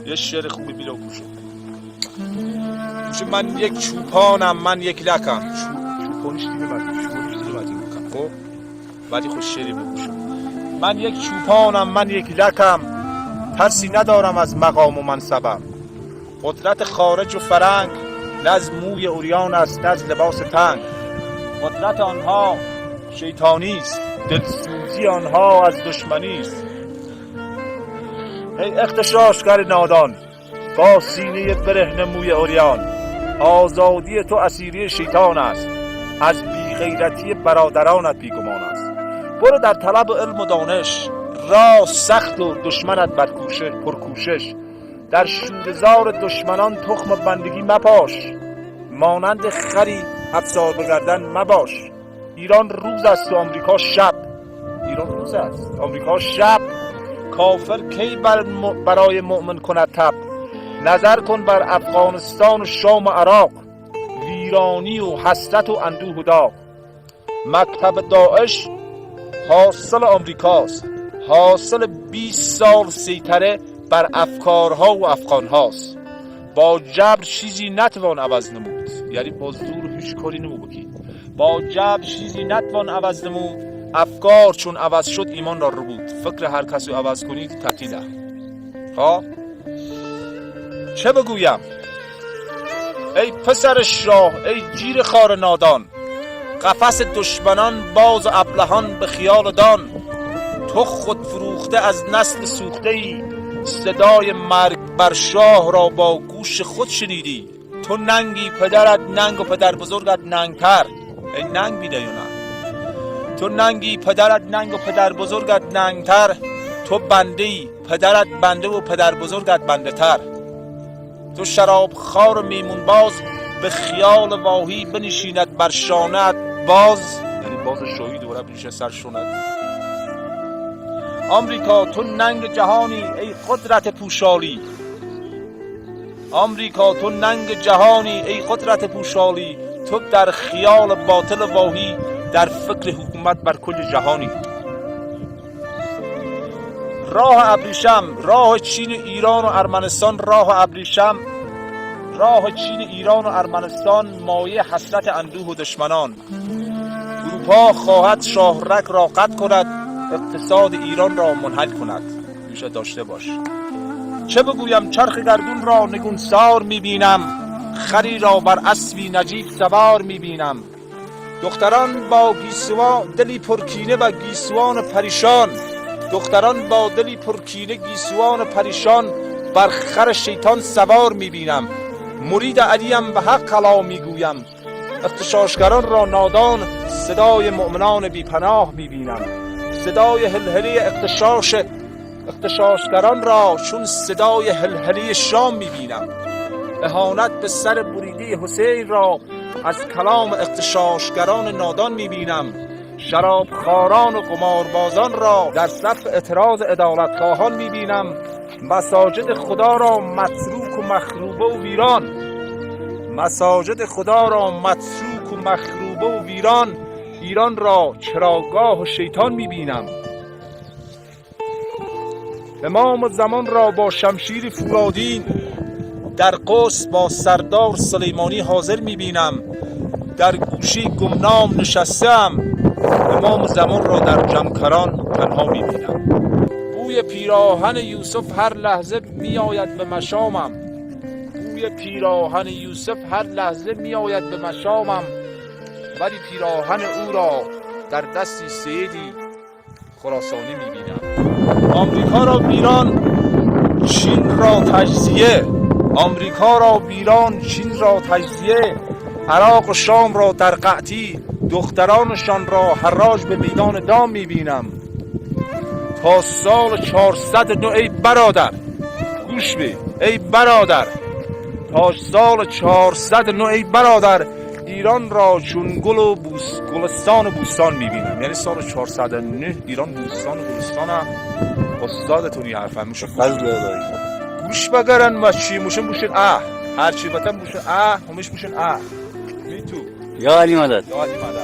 یه شعر خوبی بیرو گوشو. من یک چوپانم، من یک لکم. چوپانش دیگه خب ولی خوش شعری بگوشو. من یک چوپانم، من یک لکم، ترسی ندارم از مقام و منصبم. قدرت خارج و فرنگ نه از موی عریان است نه از لباس تنگ. قدرت آنها شیطانی است، دلسوزی آنها از دشمنی است. ای اغتشاشگر نادان با سینه برهنه موی عریان، آزادی تو اسیری شیطان است، از بیغیرتی برادرانت بیگمان است. برو در طلب علم و دانش، راه سخت و دشمنت پرکوشش. در شوره‌زار دشمنان تخم بندگی مپاش، مانند خری افسار به گردن مباش. ایران روز است و آمریکا شب. ایران روز است، آمریکا شب. کافر کی برای مؤمن کند تب؟ نظر کن بر افغانستان و شام و عراق، ویرانی و حسرت و اندوه و داغ. مکتب داعش حاصل آمریکاست، حاصل 20 سال سیطره بر افکارها و افغانهاست. با جبر چیزی نتوان عوض نمود، یعنی با زور هیچ کاری نمو بکی. با جبر چیزی نتوان عوض نمود، افکار چون عوض شد ایمان را رو بود. فکر هر کسی رو عوض کنید تعطیله. ها چه بگویم؟ ای پسر شاه، ای جیر خار نادان، قفس دشمنان باز و ابلهان به خیال دان. تو خود فروخته از نسل سوخته ای، صدای مرگ بر شاه را با گوش خود شنیدی. تو ننگی پدرت ننگ و پدر بزرگت ننگتر. ای ننگ بیده یا نه؟ تو ننگی پدرت ننگ و پدر بزرگت ننگتر. تو بنده ای پدرت بنده و پدر بزرگت بنده تر. تو شراب خار میمون باز، به خیال واهی بنشیند بر شانت باز، یعنی باز شاهی دوباره بنشیند سر شونت. آمریکا تو ننگ جهانی ای قدرت پوشالی. آمریکا تو ننگ جهانی ای قدرت پوشالی. تو در خیال باطل واهی، در فکر حکومت بر کل جهانی. راه ابریشم، راه چین ایران و ارمنستان. راه ابریشم، راه چین ایران و ارمنستان، مایه حسرت اندوه و دشمنان. اروپا خواهد شاهرگ را قطع کند، اقتصاد ایران را منحل کند. میشه داشته باش. چه بگویم؟ چرخ گردون را نگونسار میبینم، خری را بر اسبی نجیب سوار میبینم. دختران با گیسوان دلی پرکینه و گیسوان پریشان، دختران با دلی پرکینه گیسوان پریشان، بر خر شیطان سوار میبینم. مرید علیم به حق کلا میگویم، اغتشاشگران را نادان صدای مؤمنان بی پناه میبینم. صدای هلهله اغتشاشگران را چون صدای هلهله شام میبینم. اهانت به سر بریده حسین را از کلام اغتشاشگران نادان میبینم. شرابخواران و قماربازان را در صف اعتراض عدالتخواهان میبینم. مساجد خدا را متروک و مخروبه و ویران، مساجد خدا را متروک و مخروبه و ویران. ایران را چراگاه و شیطان میبینم. امام زمان را با شمشیر فولادین، در قدس با سردار سلیمانی حاضر میبینم. در گوشی گمنام نشستم، امام زمان را در جمکران تنها میبینم. بوی پیراهن یوسف هر لحظه میآید به مشامم، بوی پیراهن یوسف هر لحظه میآید به مشامم. ولی پیراهن او را در دستی سیدی خراسانی میبینم. آمریکا را ویران، چین را تجزیه. آمریکا را ویران، چین را تجزیه. عراق و شام را در قحطی، دخترانشان را حراج به میدان دام میبینم. تا سال 409 ای برادر، گوش بی ای برادر، تا سال 409 ای برادر، ایران را چون گل و گلستان و بوستان میبینم. یعنی سال 409 ایران بوستان و گلستان هم استادتونی حرفم میشه. گوش بگرن و چی موشن بوشن هرچی بطن بوشن همش بوشن می تو یا علی مدد. یا علی مدد.